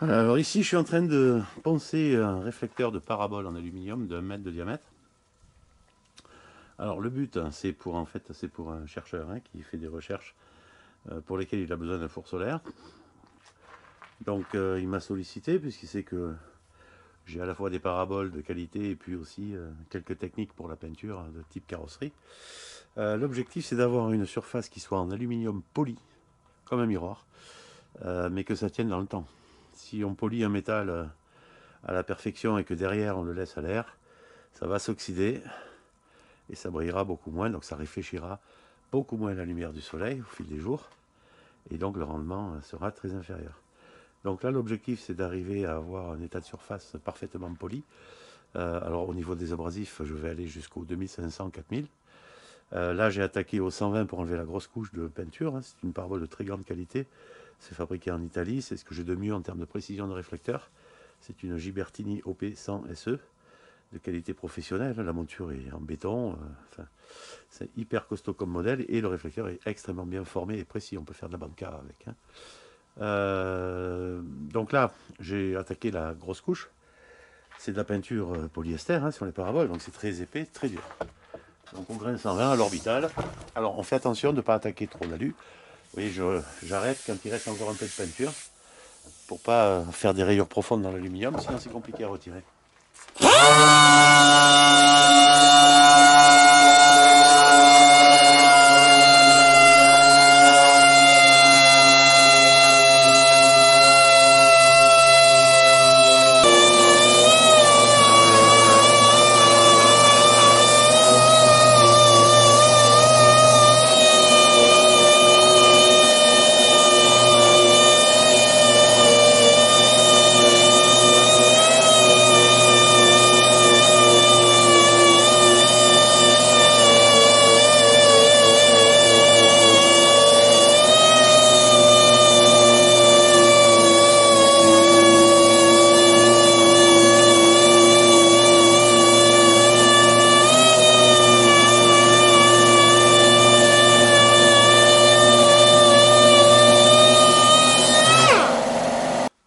Alors ici, je suis en train de poncer un réflecteur de parabole en aluminium d'1 mètre de diamètre. Alors le but, c'est pour un chercheur qui fait des recherches pour lesquelles il a besoin d'un four solaire. Donc il m'a sollicité puisqu'il sait que j'ai à la fois des paraboles de qualité et puis aussi quelques techniques pour la peinture de type carrosserie. L'objectif, c'est d'avoir une surface qui soit en aluminium poli, comme un miroir, mais que ça tienne dans le temps. Si on polit un métal à la perfection et que derrière on le laisse à l'air, ça va s'oxyder et ça brillera beaucoup moins, donc ça réfléchira beaucoup moins la lumière du soleil au fil des jours, et donc le rendement sera très inférieur. Donc là, l'objectif, c'est d'arriver à avoir un état de surface parfaitement poli. Alors au niveau des abrasifs, je vais aller jusqu'au 2500-4000. Là, j'ai attaqué au 120 pour enlever la grosse couche de peinture. C'est une parabole de très grande qualité. C'est fabriqué en Italie. C'est ce que j'ai de mieux en termes de précision de réflecteur. C'est une Ghibertini OP100 SE de qualité professionnelle. La monture est en béton. C'est hyper costaud comme modèle. Et le réflecteur est extrêmement bien formé et précis. On peut faire de la banca avec. Donc là, j'ai attaqué la grosse couche. C'est de la peinture polyester sur les paraboles. Donc c'est très épais, très dur. Donc au grain 120 à l'orbital. Alors on fait attention de ne pas attaquer trop l'alu. Vous voyez, j'arrête quand il reste encore un peu de peinture pour pas faire des rayures profondes dans l'aluminium, sinon c'est compliqué à retirer.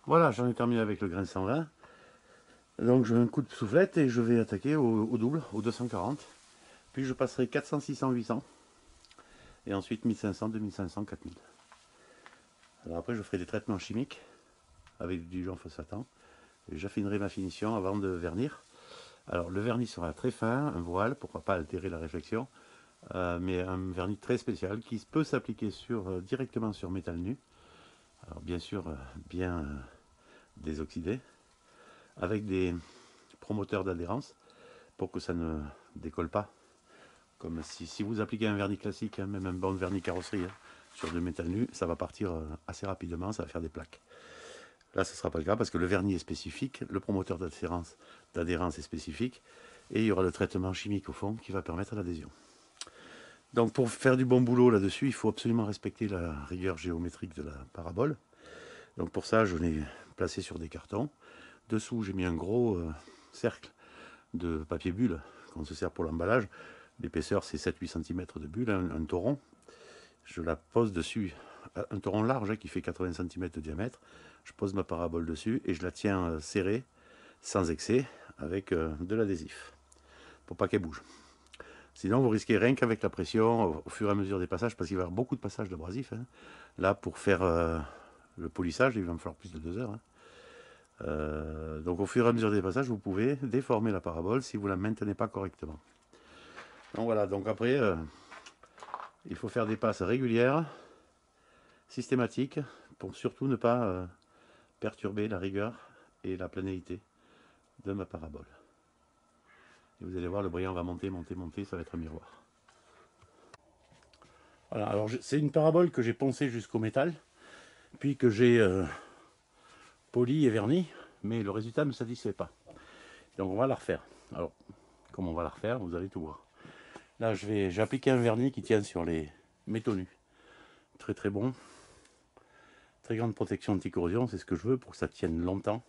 Voilà, j'en ai terminé avec le grain 120. Donc je mets un coup de soufflette et je vais attaquer au double, au 240. Puis je passerai 400, 600, 800. Et ensuite 1500, 2500, 4000. Alors après je ferai des traitements chimiques avec du diluant phosphatant. Et j'affinerai ma finition avant de vernir. Alors le vernis sera très fin, un voile, pourquoi pas altérer la réflexion. Mais un vernis très spécial qui peut s'appliquer directement sur métal nu. Alors bien sûr, bien désoxydé, avec des promoteurs d'adhérence pour que ça ne décolle pas. Comme si vous appliquez un vernis classique, même un bon vernis carrosserie, sur du métal nu, ça va partir assez rapidement, ça va faire des plaques. Là, ce ne sera pas le cas parce que le vernis est spécifique, le promoteur d'adhérence est spécifique, et il y aura le traitement chimique au fond qui va permettre l'adhésion. Donc pour faire du bon boulot là-dessus, il faut absolument respecter la rigueur géométrique de la parabole. Donc pour ça, je l'ai placé sur des cartons. Dessous, j'ai mis un gros cercle de papier bulle qu'on se sert pour l'emballage. L'épaisseur, c'est 7-8 cm de bulle, un toron. Je la pose dessus, un toron large qui fait 80 cm de diamètre. Je pose ma parabole dessus et je la tiens serrée, sans excès, avec de l'adhésif, pour pas qu'elle bouge. Sinon, vous risquez rien qu'avec la pression, au fur et à mesure des passages, parce qu'il va y avoir beaucoup de passages d'abrasif. Là, pour faire le polissage, il va me falloir plus de 2 heures. Donc au fur et à mesure des passages, vous pouvez déformer la parabole si vous ne la maintenez pas correctement. Donc voilà, donc après, il faut faire des passes régulières, systématiques, pour surtout ne pas perturber la rigueur et la planéité de ma parabole. Et vous allez voir, le brillant va monter, monter, monter, ça va être un miroir. Voilà, alors c'est une parabole que j'ai poncée jusqu'au métal, puis que j'ai poli et verni, mais le résultat ne me satisfait pas. Donc on va la refaire. Alors, comme on va la refaire, vous allez tout voir. Là, j'ai appliqué un vernis qui tient sur les métaux nus. Très très bon. Très grande protection anti-corrosion, c'est ce que je veux pour que ça tienne longtemps.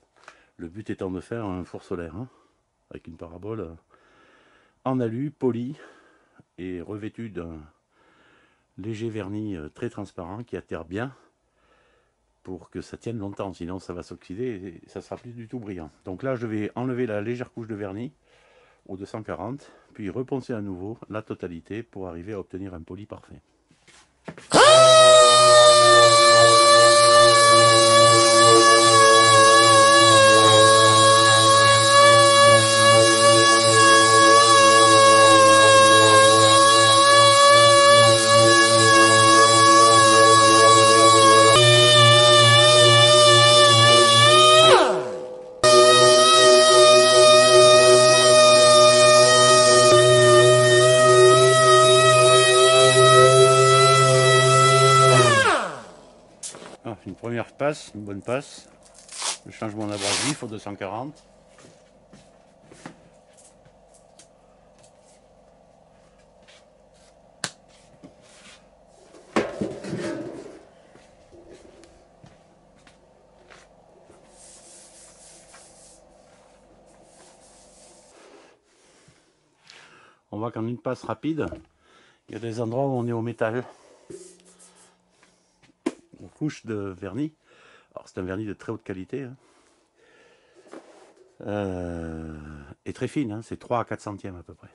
Le but étant de faire un four solaire, avec une parabole en alu, poli et revêtue d'un léger vernis très transparent qui atterre bien pour que ça tienne longtemps, sinon ça va s'oxyder et ça sera plus du tout brillant. Donc là je vais enlever la légère couche de vernis au 240, puis reponcer à nouveau la totalité pour arriver à obtenir un poli parfait. Une première passe, une bonne passe. Je change mon abrasif au 240. On voit qu'en une passe rapide, il y a des endroits où on est au métal. On couche de vernis. Alors c'est un vernis de très haute qualité. Et très fine, hein, c'est 3 à 4 centièmes à peu près.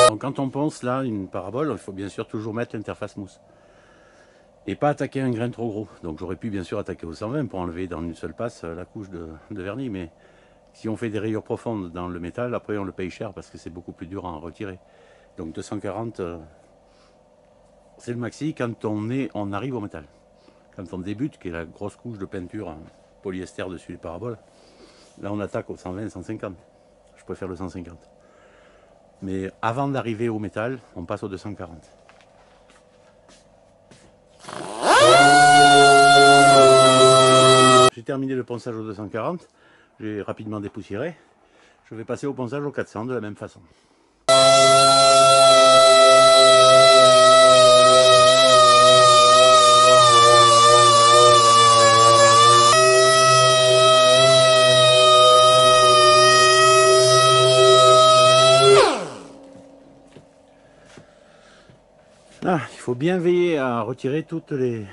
Donc quand on ponce là une parabole, il faut bien sûr toujours mettre l'interface mousse. Et pas attaquer un grain trop gros. Donc j'aurais pu bien sûr attaquer au 120 pour enlever dans une seule passe la couche de vernis, mais si on fait des rayures profondes dans le métal, après on le paye cher parce que c'est beaucoup plus dur à en retirer. Donc 240, c'est le maxi quand on arrive au métal. Quand on débute, qui est la grosse couche de peinture en polyester dessus les paraboles, là on attaque au 120, 150. Je préfère le 150. Mais avant d'arriver au métal, on passe au 240. J'ai terminé le ponçage au 240, j'ai rapidement dépoussiéré. Je vais passer au ponçage au 400 de la même façon. Ah, il faut bien veiller à retirer toutes les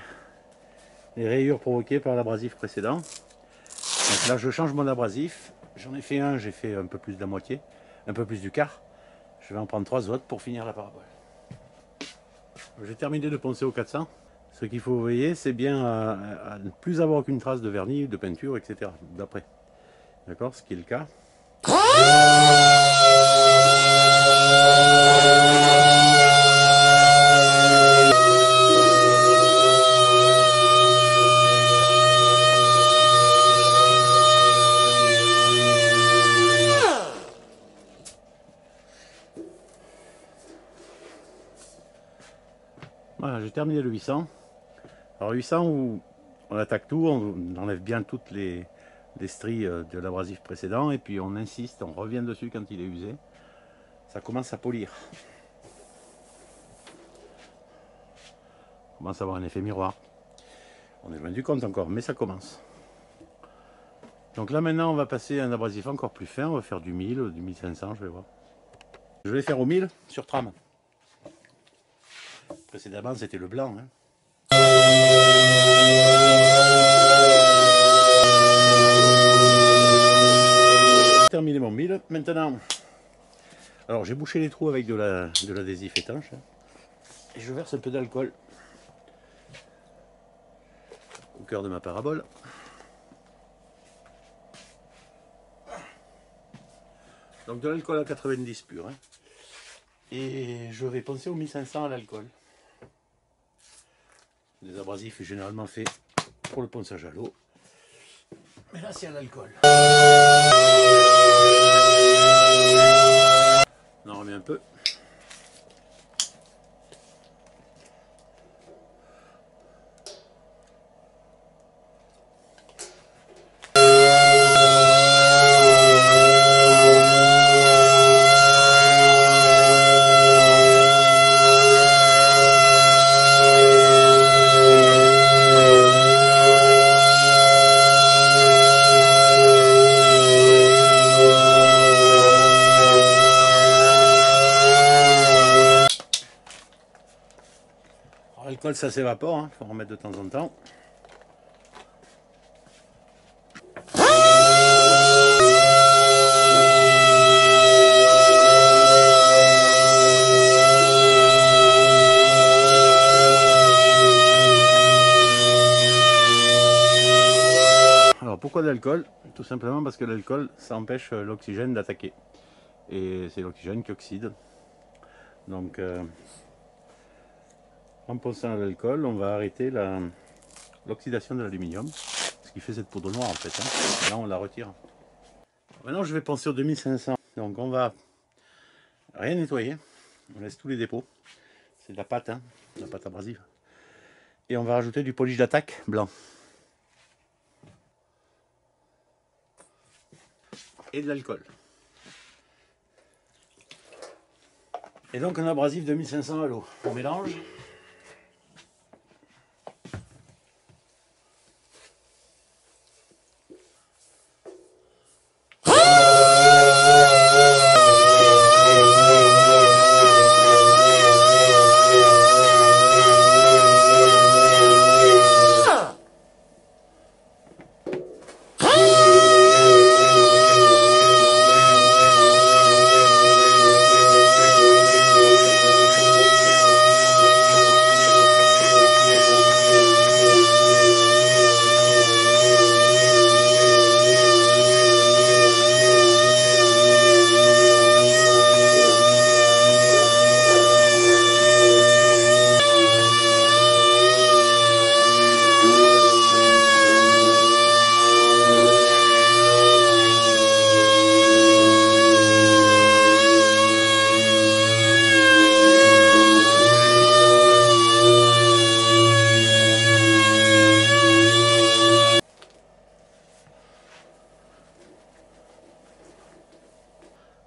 rayures provoquées par l'abrasif précédent. Donc là je change mon abrasif, j'en ai fait un, j'ai fait un peu plus de la moitié, un peu plus du quart. Je vais en prendre 3 autres pour finir la parabole. J'ai terminé de poncer au 400. Ce qu'il faut veiller, c'est bien à ne plus avoir aucune trace de vernis, de peinture, etc. d'après. D'accord, ce qui est le cas. Voilà, j'ai terminé le 800. Alors 800 où on attaque tout, on enlève bien toutes les stries de l'abrasif précédent et puis on insiste, on revient dessus quand il est usé. Ça commence à polir. On commence à avoir un effet miroir. On est loin du compte encore, mais ça commence. Donc là maintenant on va passer à un abrasif encore plus fin, on va faire du 1000, du 1500, je vais voir. Je vais faire au 1000 sur trame. Précédemment c'était le blanc. Hein. J'ai terminé mon 1000. Maintenant, alors j'ai bouché les trous avec de l'adhésif étanche. Hein, et je verse un peu d'alcool au cœur de ma parabole. Donc de l'alcool à 90 pur. Hein. Et je vais poncer au 1500 à l'alcool. Les abrasifs généralement faits pour le ponçage à l'eau. Mais là c'est à l'alcool. On en remet un peu. L'alcool ça s'évapore, hein, faut en remettre de temps en temps. Alors pourquoi de l'alcool? Tout simplement parce que l'alcool ça empêche l'oxygène d'attaquer. Et c'est l'oxygène qui oxyde. Donc en pensant à l'alcool, on va arrêter l'oxydation de l'aluminium, ce qui fait cette poudre noire en fait. Hein. Là on la retire. Maintenant je vais penser au 2500. Donc on va rien nettoyer, on laisse tous les dépôts. C'est de la pâte, hein, de la pâte abrasive. Et on va rajouter du polish d'attaque blanc. Et de l'alcool. Et donc un abrasif 2500 à l'eau. On mélange.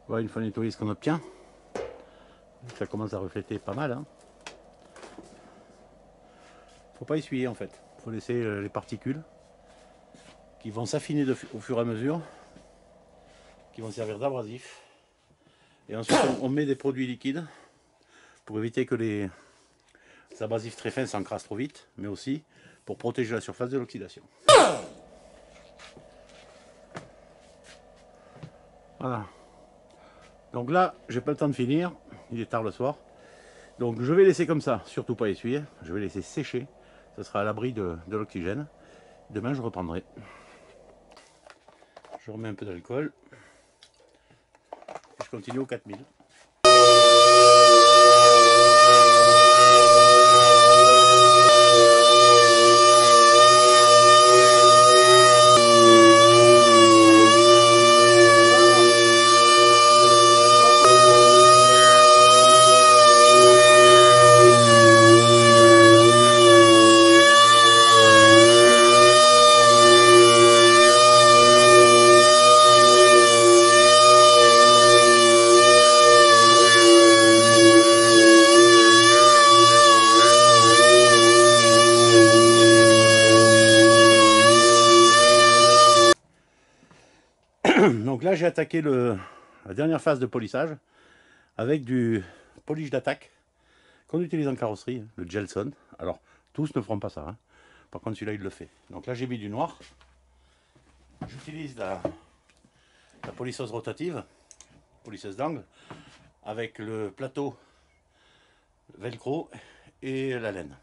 Voilà, une fois nettoyé ce qu'on obtient, ça commence à refléter pas mal. Hein. Faut pas essuyer en fait, faut laisser les particules qui vont s'affiner au fur et à mesure, qui vont servir d'abrasif. Et ensuite on met des produits liquides pour éviter que les abrasifs très fins s'encrassent trop vite, mais aussi pour protéger la surface de l'oxydation. Voilà. Donc là, j'ai pas le temps de finir, il est tard le soir. Donc je vais laisser comme ça, surtout pas essuyer, je vais laisser sécher, ça sera à l'abri de l'oxygène. Demain je reprendrai. Je remets un peu d'alcool. Je continue au 4000. Donc là j'ai attaqué la dernière phase de polissage avec du polish d'attaque qu'on utilise en carrosserie, le Gelson. Alors tous ne feront pas ça, hein. Par contre celui-là il le fait. Donc là j'ai mis du noir. J'utilise la polisseuse rotative, polisseuse d'angle, avec le plateau velcro et la laine.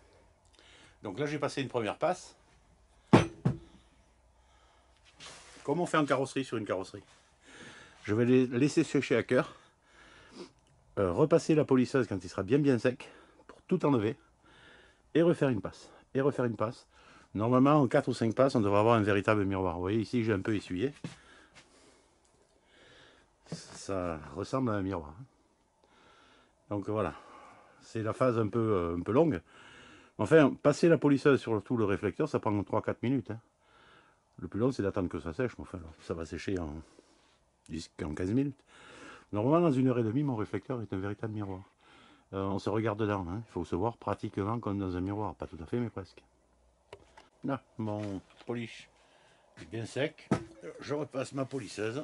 Donc là j'ai passé une première passe, comme on fait en carrosserie sur une carrosserie. Je vais les laisser sécher à cœur, repasser la polisseuse quand il sera bien sec, pour tout enlever, et refaire une passe, et refaire une passe. Normalement en 4 ou 5 passes on devrait avoir un véritable miroir. Vous voyez ici j'ai un peu essuyé. Ça ressemble à un miroir. Donc voilà, c'est la phase un peu longue. Enfin, passer la polisseuse sur tout le réflecteur, ça prend 3-4 minutes. Hein. Le plus long, c'est d'attendre que ça sèche. Mais enfin, ça va sécher en 15 minutes. Normalement, dans 1h30, mon réflecteur est un véritable miroir. On se regarde dedans. Hein. Il faut se voir pratiquement comme dans un miroir. Pas tout à fait, mais presque. Là, mon polish est bien sec. Je repasse ma polisseuse.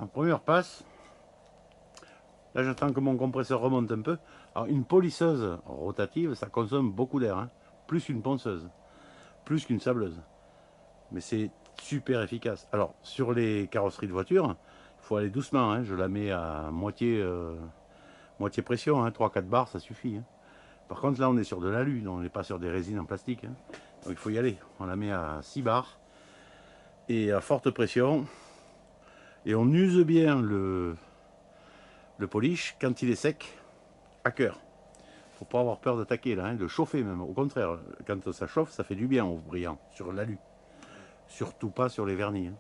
En première passe, là j'attends que mon compresseur remonte un peu. Alors une polisseuse rotative, ça consomme beaucoup d'air, hein, plus qu'une ponceuse, plus qu'une sableuse. Mais c'est super efficace. Alors sur les carrosseries de voiture, il faut aller doucement, hein. Je la mets à moitié, moitié pression, hein, 3-4 bars, ça suffit. Hein. Par contre là on est sur de l'alu, on n'est pas sur des résines en plastique. Hein. Donc il faut y aller. On la met à 6 bars et à forte pression. Et on use bien le polish quand il est sec, à cœur. Faut pas avoir peur d'attaquer là, hein, de chauffer même. Au contraire, quand ça chauffe, ça fait du bien au brillant sur l'alu. Surtout pas sur les vernis. Hein.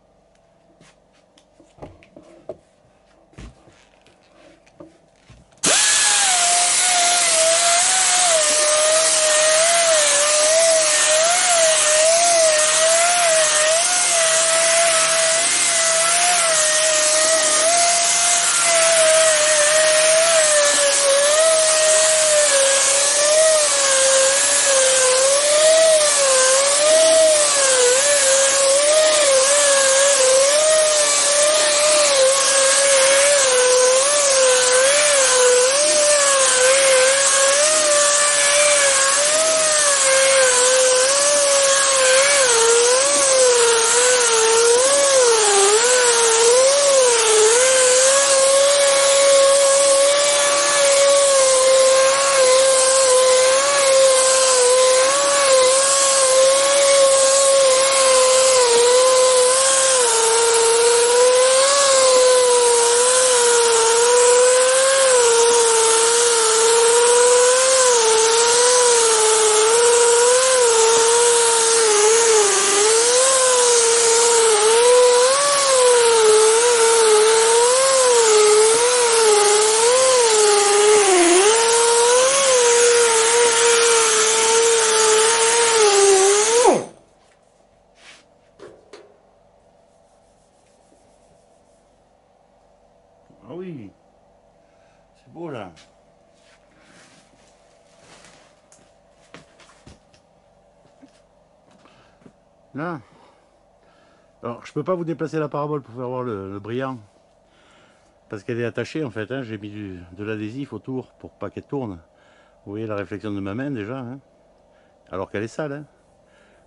Ah oui, c'est beau là. Là. Alors je peux pas vous déplacer la parabole pour faire voir le brillant. Parce qu'elle est attachée en fait. Hein. J'ai mis de l'adhésif autour pour pas qu'elle tourne. Vous voyez la réflexion de ma main déjà. Hein. Alors qu'elle est sale. Hein.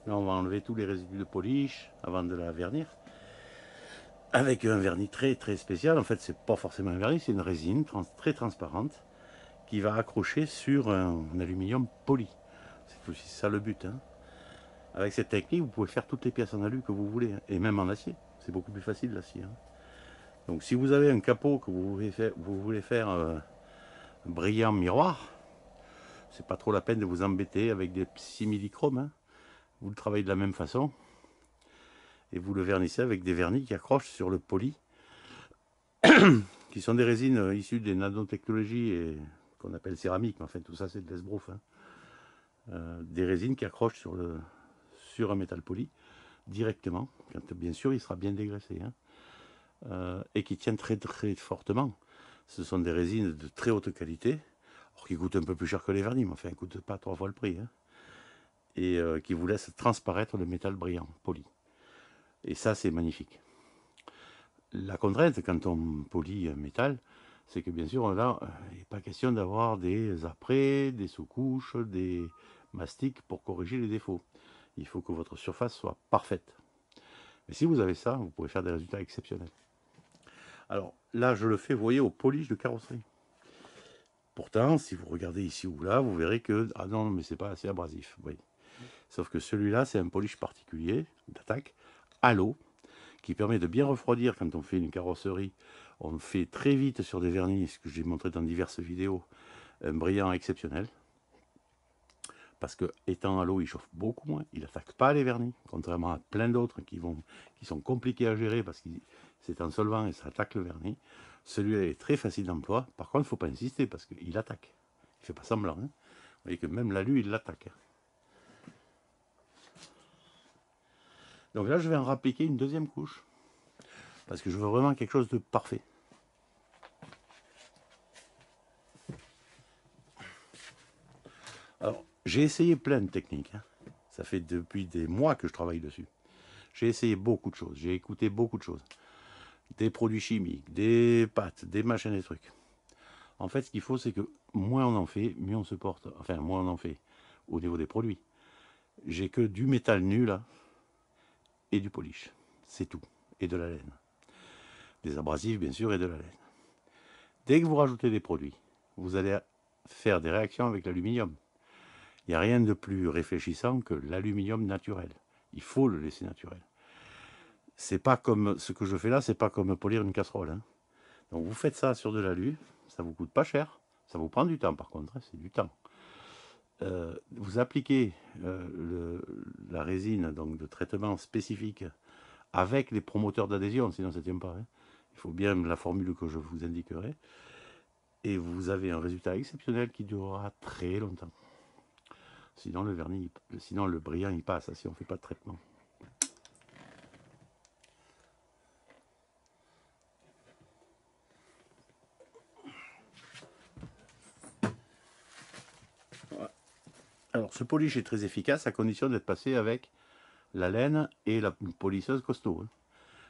Là on va enlever tous les résidus de polish avant de la vernir. Avec un vernis très très spécial. En fait c'est pas forcément un vernis, c'est une résine très transparente qui va accrocher sur un aluminium poli. C'est aussi ça le but. Hein. Avec cette technique, vous pouvez faire toutes les pièces en alu que vous voulez, hein, et même en acier. C'est beaucoup plus facile l'acier. Hein. Donc si vous avez un capot que vous voulez faire brillant miroir, c'est pas trop la peine de vous embêter avec des simili-chromes. Hein. Vous le travaillez de la même façon et vous le vernissez avec des vernis qui accrochent sur le poli, qui sont des résines issues des nanotechnologies et qu'on appelle céramique, mais enfin tout ça c'est de l'esbrouf. Hein. Des résines qui accrochent sur un métal poli directement, quand bien sûr il sera bien dégraissé, hein, et qui tiennent très très fortement. Ce sont des résines de très haute qualité, qui coûtent un peu plus cher que les vernis, mais enfin, ils ne coûtent pas 3 fois le prix, hein, et qui vous laissent transparaître le métal brillant, poli. Et ça, c'est magnifique. La contrainte, quand on polit un métal, c'est que bien sûr, là, il n'est pas question d'avoir des apprêts, des sous-couches, des mastiques pour corriger les défauts. Il faut que votre surface soit parfaite. Mais si vous avez ça, vous pouvez faire des résultats exceptionnels. Alors là, je le fais, vous voyez, au polish de carrosserie. Pourtant, si vous regardez ici ou là, vous verrez que, ah non, mais c'est pas assez abrasif. Oui. Sauf que celui-là, c'est un polish particulier, d'attaque, à l'eau, qui permet de bien refroidir quand on fait une carrosserie. On fait très vite sur des vernis, ce que j'ai montré dans diverses vidéos, un brillant exceptionnel. Parce que étant à l'eau, il chauffe beaucoup moins, il n'attaque pas les vernis, contrairement à plein d'autres qui sont compliqués à gérer parce que c'est en solvant et ça attaque le vernis. Celui-là est très facile d'emploi, par contre il ne faut pas insister parce qu'il attaque, il ne fait pas semblant. Hein. Vous voyez que même l'alu il l'attaque. Donc là je vais en rappliquer une deuxième couche, parce que je veux vraiment quelque chose de parfait. Alors, j'ai essayé plein de techniques. Hein. Ça fait depuis des mois que je travaille dessus. J'ai essayé beaucoup de choses. J'ai écouté beaucoup de choses. des produits chimiques, des pâtes, des machins, des trucs. En fait, ce qu'il faut, c'est que moins on en fait, mieux on se porte. Enfin, moins on en fait au niveau des produits. J'ai que du métal nu là et du polish. C'est tout. Et de la laine. Des abrasifs, bien sûr, et de la laine. Dès que vous rajoutez des produits, vous allez faire des réactions avec l'aluminium. Il n'y a rien de plus réfléchissant que l'aluminium naturel. Il faut le laisser naturel. C'est pas comme ce que je fais là, c'est pas comme polir une casserole. Hein. Donc vous faites ça sur de l'alu, ça vous coûte pas cher, ça vous prend du temps par contre, hein, c'est du temps. Vous appliquez la résine donc de traitement spécifique avec les promoteurs d'adhésion, sinon ça ne tient pas. Hein. Il faut bien la formule que je vous indiquerai. Et vous avez un résultat exceptionnel qui durera très longtemps. Sinon le vernis, sinon le brillant il passe si on ne fait pas de traitement. Alors ce polish est très efficace à condition d'être passé avec la laine et la polisseuse costaud. Hein.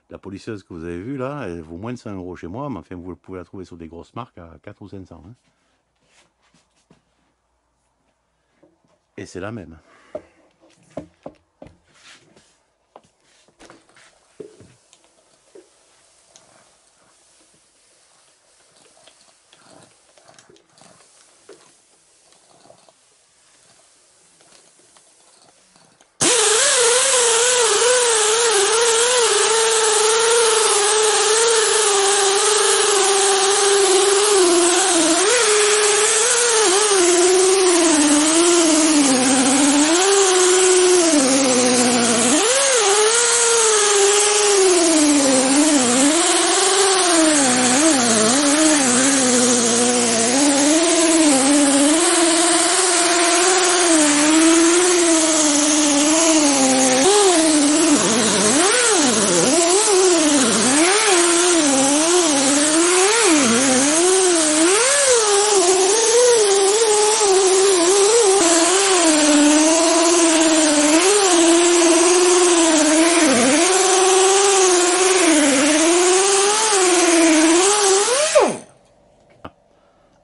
La polisseuse que vous avez vue là, elle vaut moins de 100 € chez moi, mais enfin vous pouvez la trouver sur des grosses marques à 4 ou 500. Hein. Et c'est la même.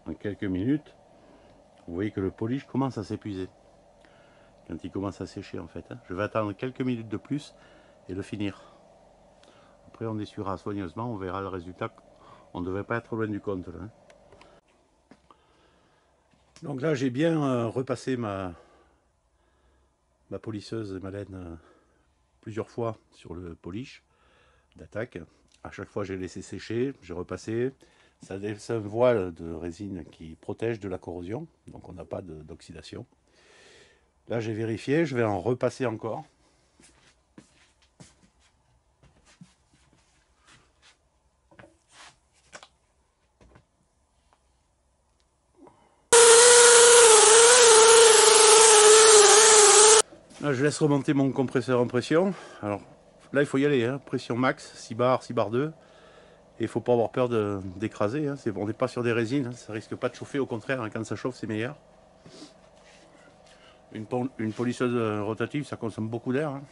En quelques minutes, vous voyez que le polish commence à s'épuiser. Quand il commence à sécher en fait. Hein. Je vais attendre quelques minutes de plus et le finir. Après on essuiera soigneusement, on verra le résultat. On ne devrait pas être loin du compte là. Hein. Donc là j'ai bien repassé ma polisseuse et ma laine plusieurs fois sur le polish d'attaque. À chaque fois j'ai laissé sécher, j'ai repassé. Ça laisse un voile de résine qui protège de la corrosion, donc on n'a pas d'oxydation. Là j'ai vérifié, je vais en repasser encore. Là je laisse remonter mon compresseur en pression. Alors là il faut y aller, hein. Pression max, 6 bars, 6 bars 2. Et il ne faut pas avoir peur d'écraser. Hein. On n'est pas sur des résines, hein. Ça risque pas de chauffer, au contraire, hein. Quand ça chauffe c'est meilleur. Une polisseuse rotative ça consomme beaucoup d'air. Hein.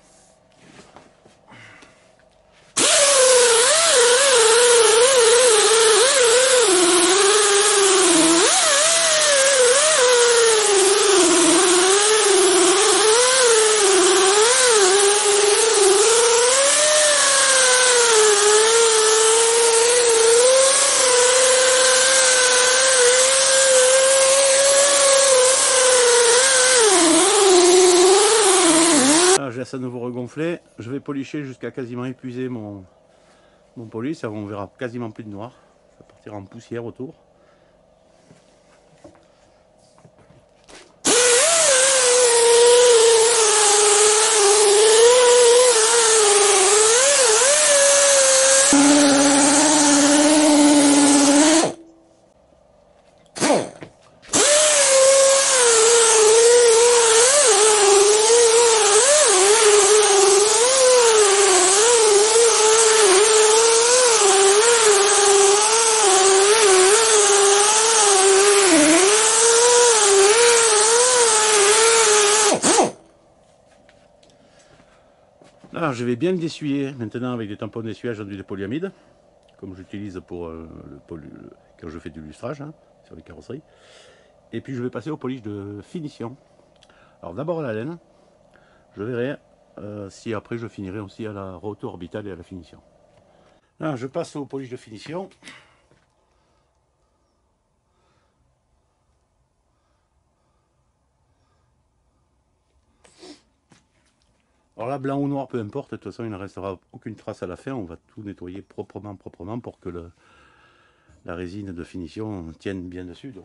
Je laisse à nouveau regonfler. Je vais policher jusqu'à quasiment épuiser mon polish. On verra quasiment plus de noir. Ça partira en poussière autour. Là, je vais bien le dessuyer maintenant avec des tampons d'essuyage en huile de polyamide. comme j'utilise pour quand je fais du lustrage hein, sur les carrosseries. Et puis je vais passer au polish de finition. Alors d'abord à la laine, je verrai si après je finirai aussi à la roto orbitale et à la finition. Là, je passe au polish de finition. Alors là, blanc ou noir, peu importe, de toute façon il ne restera aucune trace à la fin, on va tout nettoyer proprement pour que la résine de finition tienne bien dessus. Donc.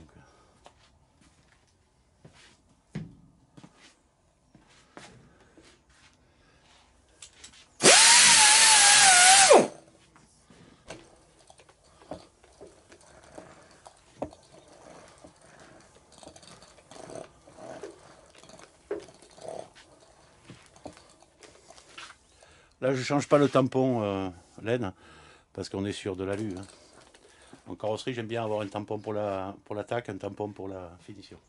Là je ne change pas le tampon laine parce qu'on est sur de l'alu. Hein. En carrosserie j'aime bien avoir un tampon pour l'attaque, un tampon pour la finition.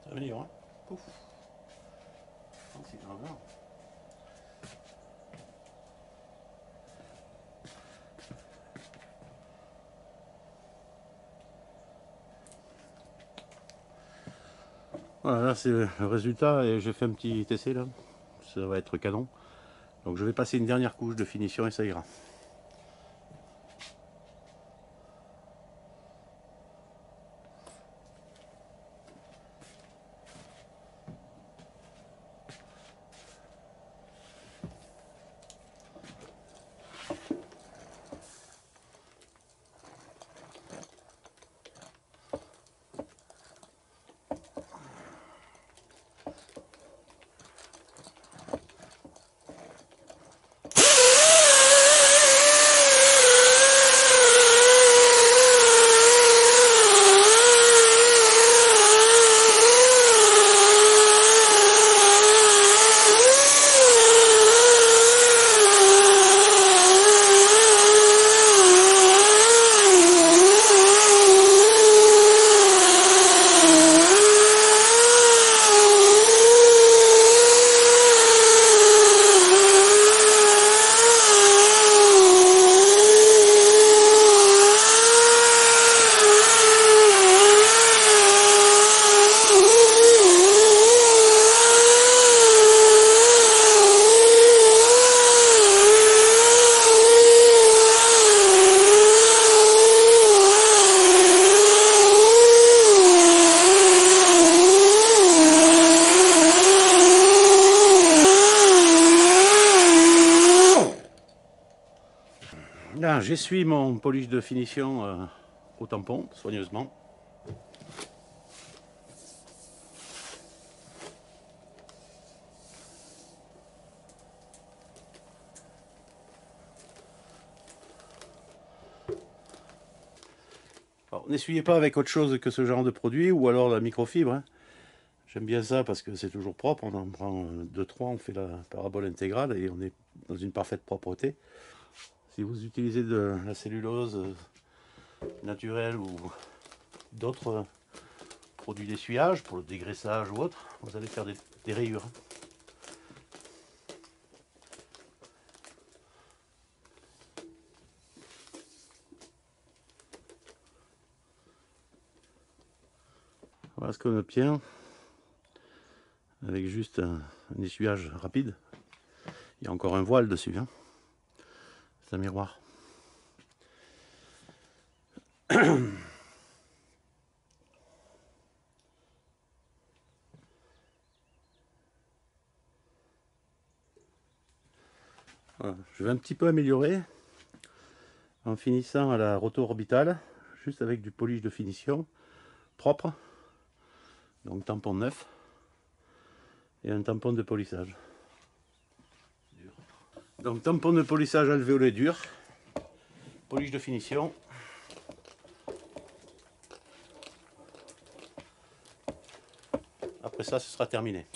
Ça va venir, hein. Pouf. Oh, c'est grave là. Voilà, là c'est le résultat et j'ai fait un petit essai là. Ça va être canon. Donc je vais passer une dernière couche de finition et ça ira. Là, j'essuie mon polish de finition au tampon, soigneusement. N'essuyez pas avec autre chose que ce genre de produit ou alors la microfibre. Hein. J'aime bien ça parce que c'est toujours propre. On en prend 2-3, on fait la parabole intégrale et on est dans une parfaite propreté. Si vous utilisez de la cellulose naturelle ou d'autres produits d'essuyage pour le dégraissage ou autre, vous allez faire des rayures. Voilà ce qu'on obtient avec juste un essuyage rapide. Il y a encore un voile dessus. Hein. C'est un miroir. Voilà. Je vais un petit peu améliorer en finissant à la roto orbitale, juste avec du polish de finition propre, donc tampon neuf et un tampon de polissage. Donc tampon de polissage alvéolé dur, polish de finition. Après ça, ce sera terminé.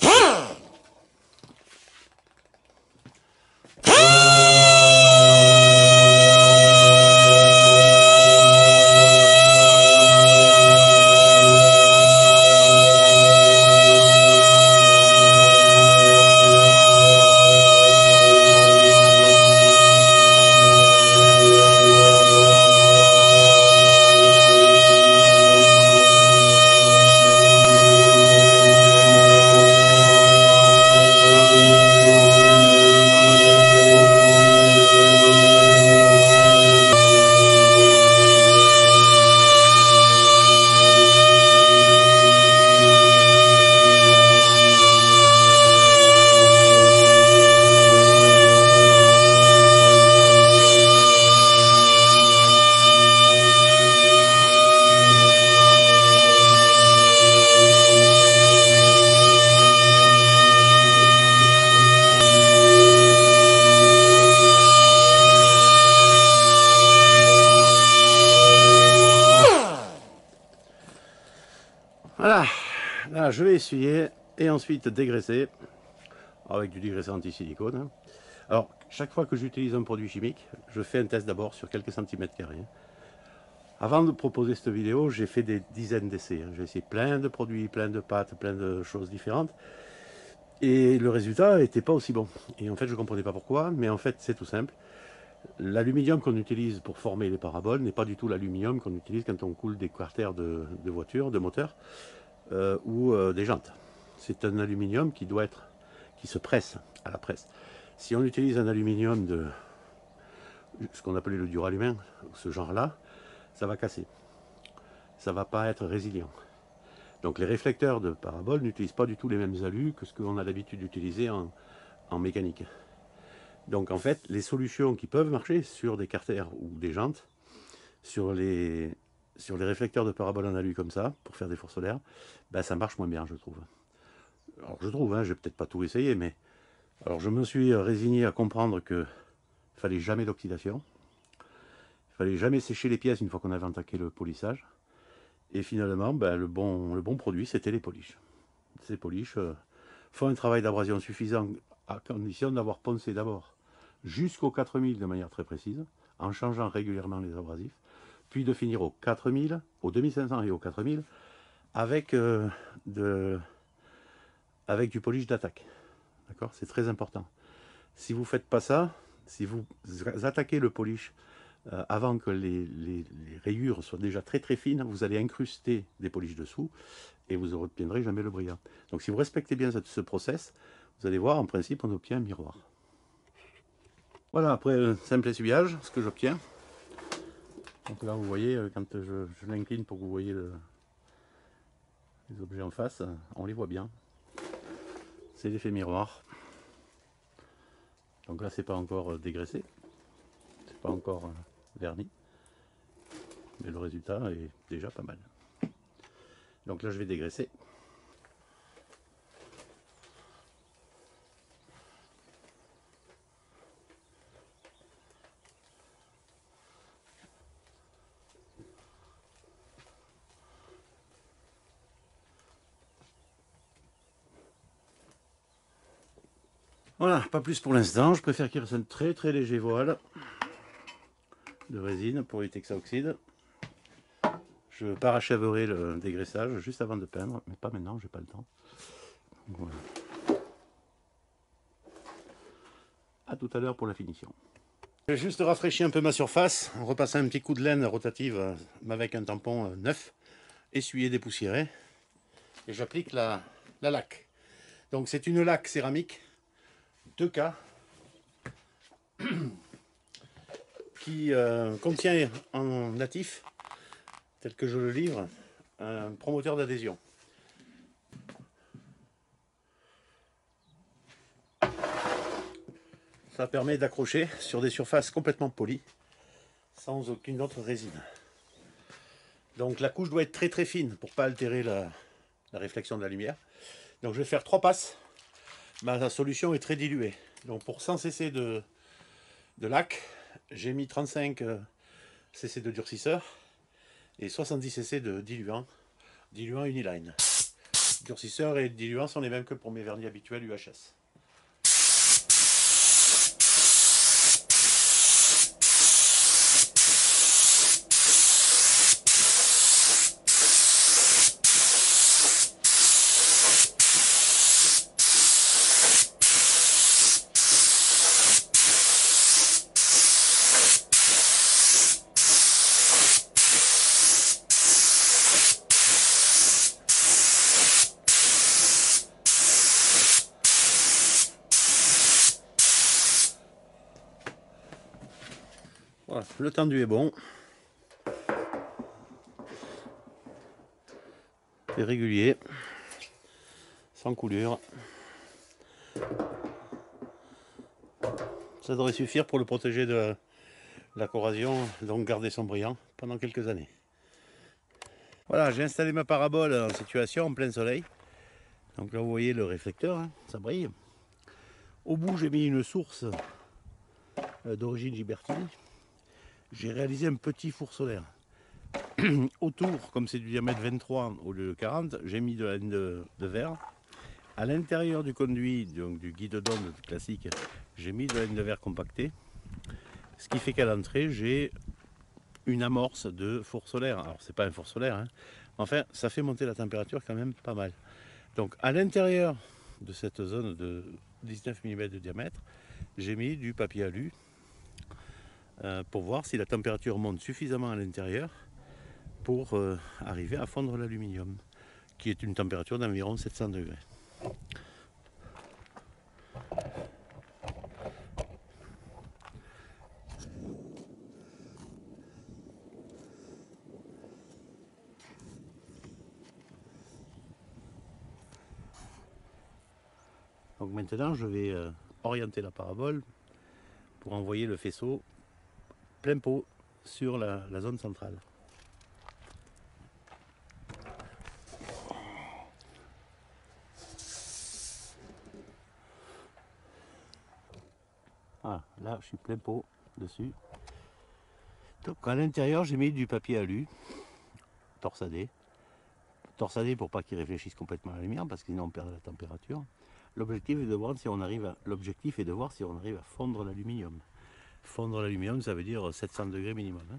Voilà, là je vais essuyer et ensuite dégraisser avec du dégraisseur anti-silicone. Alors, chaque fois que j'utilise un produit chimique, je fais un test d'abord sur quelques centimètres carrés. Avant de proposer cette vidéo, j'ai fait des dizaines d'essais. J'ai essayé plein de produits, plein de pâtes, plein de choses différentes. Et le résultat n'était pas aussi bon. Et en fait, je ne comprenais pas pourquoi, mais en fait, c'est tout simple. L'aluminium qu'on utilise pour former les paraboles n'est pas du tout l'aluminium qu'on utilise quand on coule des quarters de voitures, de moteurs, ou des jantes. C'est un aluminium qui se presse à la presse. Si on utilise un aluminium de ce qu'on appelait le duralumin, ce genre-là, ça va casser. Ça va pas être résilient. Donc les réflecteurs de paraboles n'utilisent pas du tout les mêmes alus que ce qu'on a l'habitude d'utiliser en mécanique. Donc en fait, les solutions qui peuvent marcher sur des carters ou des jantes, sur les réflecteurs de paraboles en alu comme ça, pour faire des fours solaires, ben ça marche moins bien, je trouve. Alors je trouve, hein, je vais peut-être pas tout essayer, mais alors je me suis résigné à comprendre que il fallait jamais d'oxydation, il fallait jamais sécher les pièces une fois qu'on avait attaqué le polissage, et finalement, ben, le bon produit, c'était les polishes. Ces polishes font un travail d'abrasion suffisant à condition d'avoir poncé d'abord jusqu'au 4000 de manière très précise, en changeant régulièrement les abrasifs, puis de finir au 4000, au 2500 et au 4000 avec, avec du polish d'attaque. D'accord? C'est très important. Si vous ne faites pas ça, si vous attaquez le polish avant que les rayures soient déjà très très fines, vous allez incruster des polishes dessous et vous n'obtiendrez jamais le brillant. Donc si vous respectez bien ce process, vous allez voir, en principe, on obtient un miroir. Voilà, après un simple essuyage, ce que j'obtiens. Donc là, vous voyez, quand je l'incline pour que vous voyez les objets en face, on les voit bien. C'est l'effet miroir. Donc là, c'est pas encore dégraissé, c'est pas encore verni, mais le résultat est déjà pas mal. Donc là, je vais dégraisser. Voilà, pas plus pour l'instant. Je préfère qu'il reste un très très léger voile de résine pour éviter que ça oxyde. Je parachèverai le dégraissage juste avant de peindre, mais pas maintenant, j'ai pas le temps. Donc, voilà. A tout à l'heure pour la finition. J'ai juste rafraîchi un peu ma surface en repassant un petit coup de laine rotative avec un tampon neuf, essuyé, dépoussiéré, et j'applique la laque. Donc c'est une laque céramique 2K qui contient en natif tel que je le livre, un promoteur d'adhésion. Ça permet d'accrocher sur des surfaces complètement polies, sans aucune autre résine. Donc la couche doit être très très fine pour ne pas altérer la réflexion de la lumière. Donc je vais faire 3 passes. Ma solution est très diluée. Donc pour 100 cc de lac, j'ai mis 35 cc de durcisseur et 70 cc de diluant Uniline. Durcisseur et diluant sont les mêmes que pour mes vernis habituels UHS. Voilà, le tendu est bon. C'est régulier, sans coulure. Ça devrait suffire pour le protéger de la corrosion, donc garder son brillant pendant quelques années. Voilà, j'ai installé ma parabole en situation en plein soleil. Donc là vous voyez le réflecteur, hein, ça brille. Au bout j'ai mis une source d'origine Ghibertini. J'ai réalisé un petit four solaire. Autour, comme c'est du diamètre 23 au lieu de 40, j'ai mis de la laine de verre. À l'intérieur du conduit, donc du guide d'onde classique, j'ai mis de la laine de verre compactée. Ce qui fait qu'à l'entrée, j'ai une amorce de four solaire. Alors c'est pas un four solaire, hein. Enfin ça fait monter la température quand même pas mal. Donc à l'intérieur de cette zone de 19 mm de diamètre, j'ai mis du papier alu pour voir si la température monte suffisamment à l'intérieur pour arriver à fondre l'aluminium, qui est une température d'environ 700 degrés. Donc maintenant je vais orienter la parabole pour envoyer le faisceau plein pot sur la zone centrale. Voilà, là je suis plein pot dessus. Donc à l'intérieur j'ai mis du papier alu torsadé. Torsadé pour pas qu'il réfléchisse complètement à la lumière parce que sinon on perd la température. L'objectif est de voir si on arrive à fondre l'aluminium. Fondre l'aluminium, ça veut dire 700 degrés minimum, hein.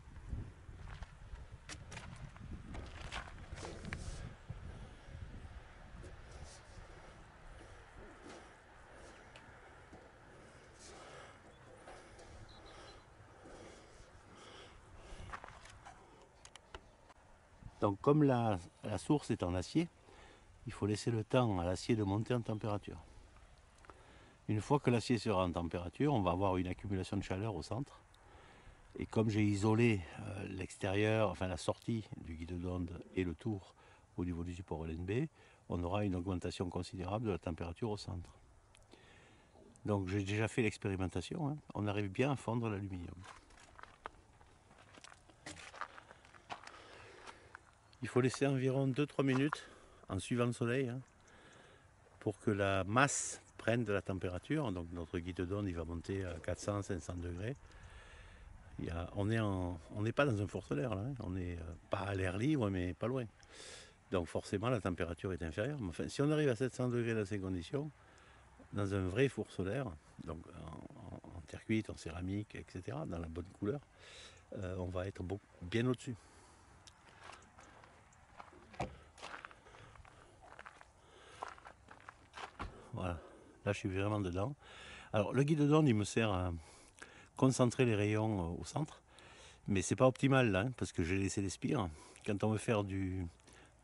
Donc comme la source est en acier, il faut laisser le temps à l'acier de monter en température. Une fois que l'acier sera en température, on va avoir une accumulation de chaleur au centre. Et comme j'ai isolé l'extérieur, enfin la sortie du guide d'onde et le tour au niveau du support LNB, on aura une augmentation considérable de la température au centre. Donc j'ai déjà fait l'expérimentation, hein. On arrive bien à fondre l'aluminium. Il faut laisser environ 2-3 minutes en suivant le soleil, hein, pour que la masse prenne de la température. Donc notre guide d'onde il va monter à 400-500 degrés. On n'est pas dans un four solaire là, hein. On n'est pas à l'air libre mais pas loin. Donc forcément la température est inférieure. Mais enfin, si on arrive à 700 degrés dans ces conditions, dans un vrai four solaire, donc en terre cuite, en céramique, etc., dans la bonne couleur, on va être bien au-dessus. Voilà, là je suis vraiment dedans. Alors le guide d'onde il me sert à concentrer les rayons au centre, mais c'est pas optimal là, hein, parce que j'ai laissé les spires. Quand on veut faire de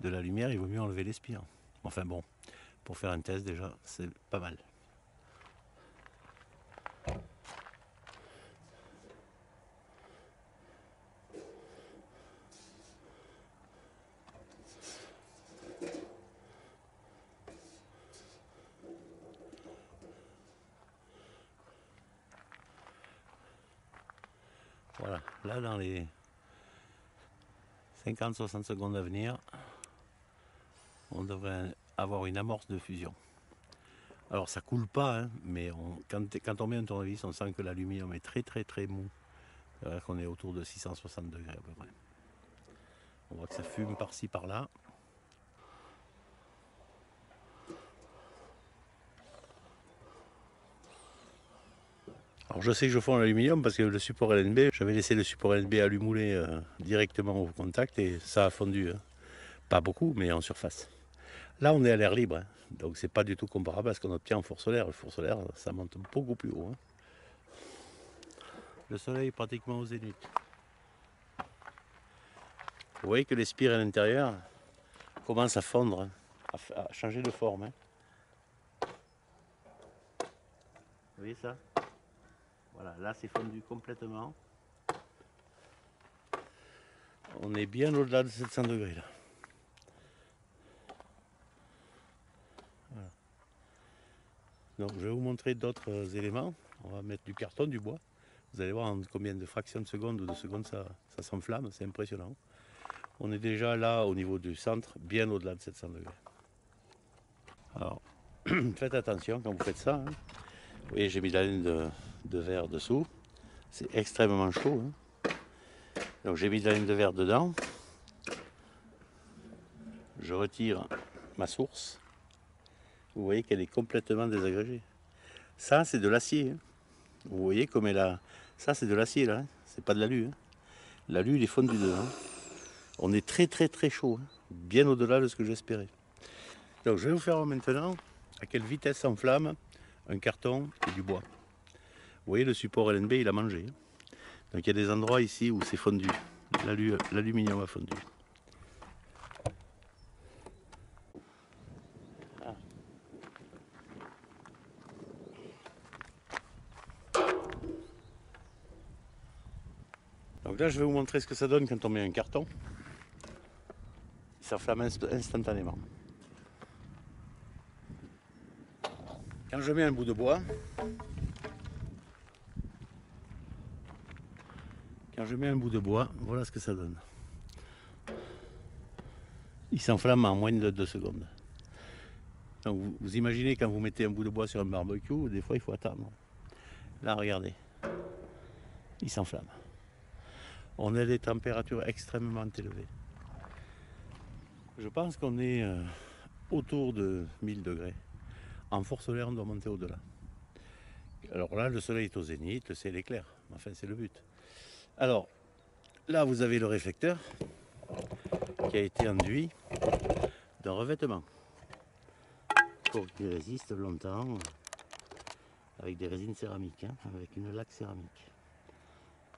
la lumière, il vaut mieux enlever les spires. Enfin bon, pour faire un test déjà, c'est pas mal. Là, dans les 50-60 secondes à venir, on devrait avoir une amorce de fusion. Alors ça coule pas, hein, mais quand on met un tournevis, on sent que l'aluminium est très mou. C'est-à-dire qu'on est autour de 660 degrés à peu près. On voit que ça fume par-ci par-là. Alors je sais que je fonds en aluminium parce que le support LNB, j'avais laissé le support LNB allumouler directement au contact et ça a fondu. Hein. Pas beaucoup, mais en surface. Là, on est à l'air libre, hein. Donc c'est pas du tout comparable à ce qu'on obtient en four solaire. Le four solaire, ça monte beaucoup plus haut. Hein. Le soleil est pratiquement au zénith. Vous voyez que les spires à l'intérieur commencent à fondre, hein, à changer de forme. Hein. Vous voyez ça? Voilà, là c'est fondu complètement. On est bien au-delà de 700 degrés là. Voilà. Donc je vais vous montrer d'autres éléments. On va mettre du carton, du bois. Vous allez voir en combien de fractions de secondes ou de secondes ça s'enflamme, c'est impressionnant. On est déjà là au niveau du centre, bien au-delà de 700 degrés. Alors, faites attention quand vous faites ça. Hein. Vous voyez, j'ai mis la laine de verre dessous. C'est extrêmement chaud. Hein. Donc j'ai mis de la laine de verre dedans. Je retire ma source. Vous voyez qu'elle est complètement désagrégée. Ça, c'est de l'acier. Hein. Vous voyez comme elle a... Ça, c'est de l'acier, là. Hein. C'est pas de l'alu. Hein. L'alu, il est fondu dedans. On est très chaud. Hein. Bien au-delà de ce que j'espérais. Donc, je vais vous faire voir maintenant à quelle vitesse s'enflamme un carton et du bois. Vous voyez, le support LNB, il a mangé. Hein. Donc, il y a des endroits ici où c'est fondu. L'aluminium a fondu. Donc là, je vais vous montrer ce que ça donne quand on met un carton. Il s'enflamme instantanément. Quand je mets un bout de bois, voilà ce que ça donne. Il s'enflamme en moins de 2 secondes. Donc vous imaginez quand vous mettez un bout de bois sur un barbecue, des fois il faut attendre. Là, regardez, il s'enflamme. On a des températures extrêmement élevées. Je pense qu'on est autour de 1000 degrés. En four solaire, on doit monter au-delà. Alors là, le soleil est au zénith, le ciel est clair. Enfin, c'est le but. Alors, là, vous avez le réflecteur qui a été enduit d'un revêtement pour qu'il résiste longtemps avec des résines céramiques, hein, avec une laque céramique.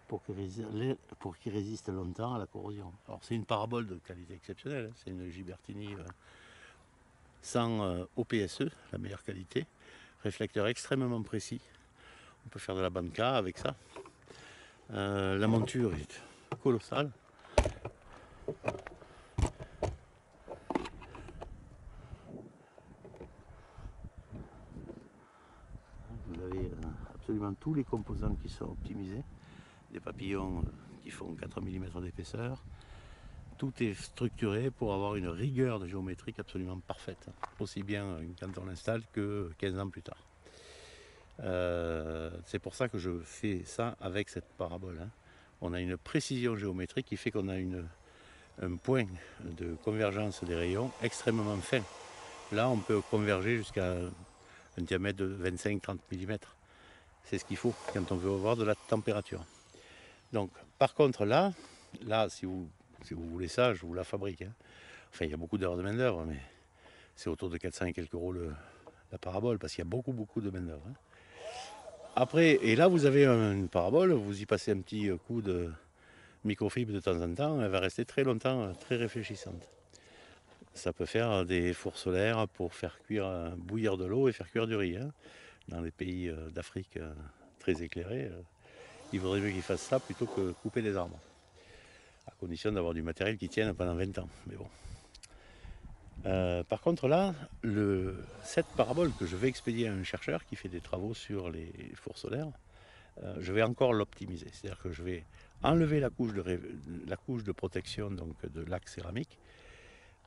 Pour qu'il résiste longtemps à la corrosion. Alors c'est une parabole de qualité exceptionnelle, c'est une Ghibertini sans OPSE, la meilleure qualité, réflecteur extrêmement précis, on peut faire de la banca avec ça. La monture est colossale. Vous avez absolument tous les composants qui sont optimisés. Des papillons qui font 4 mm d'épaisseur. Tout est structuré pour avoir une rigueur de géométrique absolument parfaite, aussi bien quand on l'installe que 15 ans plus tard. C'est pour ça que je fais ça avec cette parabole. Hein. On a une précision géométrique qui fait qu'on a un point de convergence des rayons extrêmement fin. Là, on peut converger jusqu'à un diamètre de 25-30 mm. C'est ce qu'il faut quand on veut avoir de la température. Donc, par contre, là si vous voulez ça, je vous la fabrique. Hein. Enfin, il y a beaucoup d'heures de main-d'œuvre, mais c'est autour de 400 et quelques euros la parabole, parce qu'il y a beaucoup de main-d'œuvre. Hein. Après, et là, vous avez une parabole, vous y passez un petit coup de microfibre de temps en temps, elle va rester très longtemps, très réfléchissante. Ça peut faire des fours solaires pour faire bouillir de l'eau et faire cuire du riz. Hein. Dans les pays d'Afrique très éclairés, il vaudrait mieux qu'ils fassent ça plutôt que couper des arbres. À condition d'avoir du matériel qui tienne pendant 20 ans. Mais bon. Par contre là, cette parabole que je vais expédier à un chercheur qui fait des travaux sur les fours solaires, je vais encore l'optimiser. C'est-à-dire que je vais enlever la couche de protection donc, de laque céramique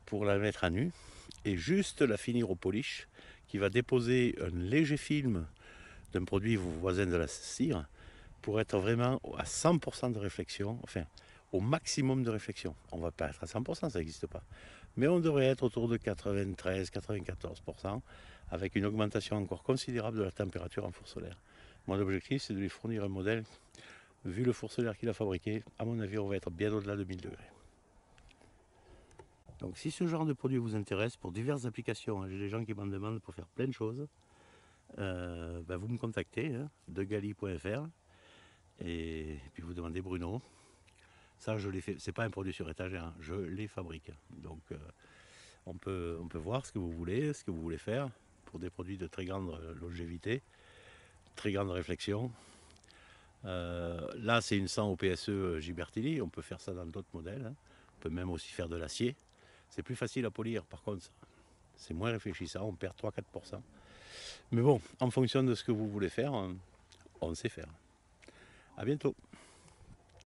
pour la mettre à nu et juste la finir au polish qui va déposer un léger film d'un produit voisin de la cire pour être vraiment à 100% de réflexion, enfin au maximum de réflexion. On ne va pas être à 100%, ça n'existe pas. Mais on devrait être autour de 93-94% avec une augmentation encore considérable de la température en four solaire. Mon objectif, c'est de lui fournir un modèle. Vu le four solaire qu'il a fabriqué, à mon avis, on va être bien au-delà de 1000 degrés. Donc si ce genre de produit vous intéresse pour diverses applications, j'ai des gens qui m'en demandent pour faire plein de choses, vous me contactez, degali.fr, et puis vous demandez Bruno. Ça, je l'ai fait. C'est pas un produit sur étagère, hein, je les fabrique. Donc on peut voir ce que vous voulez faire pour des produits de très grande longévité, très grande réflexion. Là, c'est une 100 au PSE Gibertelli. On peut faire ça dans d'autres modèles. Hein. On peut même aussi faire de l'acier. C'est plus facile à polir, par contre, c'est moins réfléchissant. On perd 3-4%. Mais bon, en fonction de ce que vous voulez faire, on sait faire. À bientôt.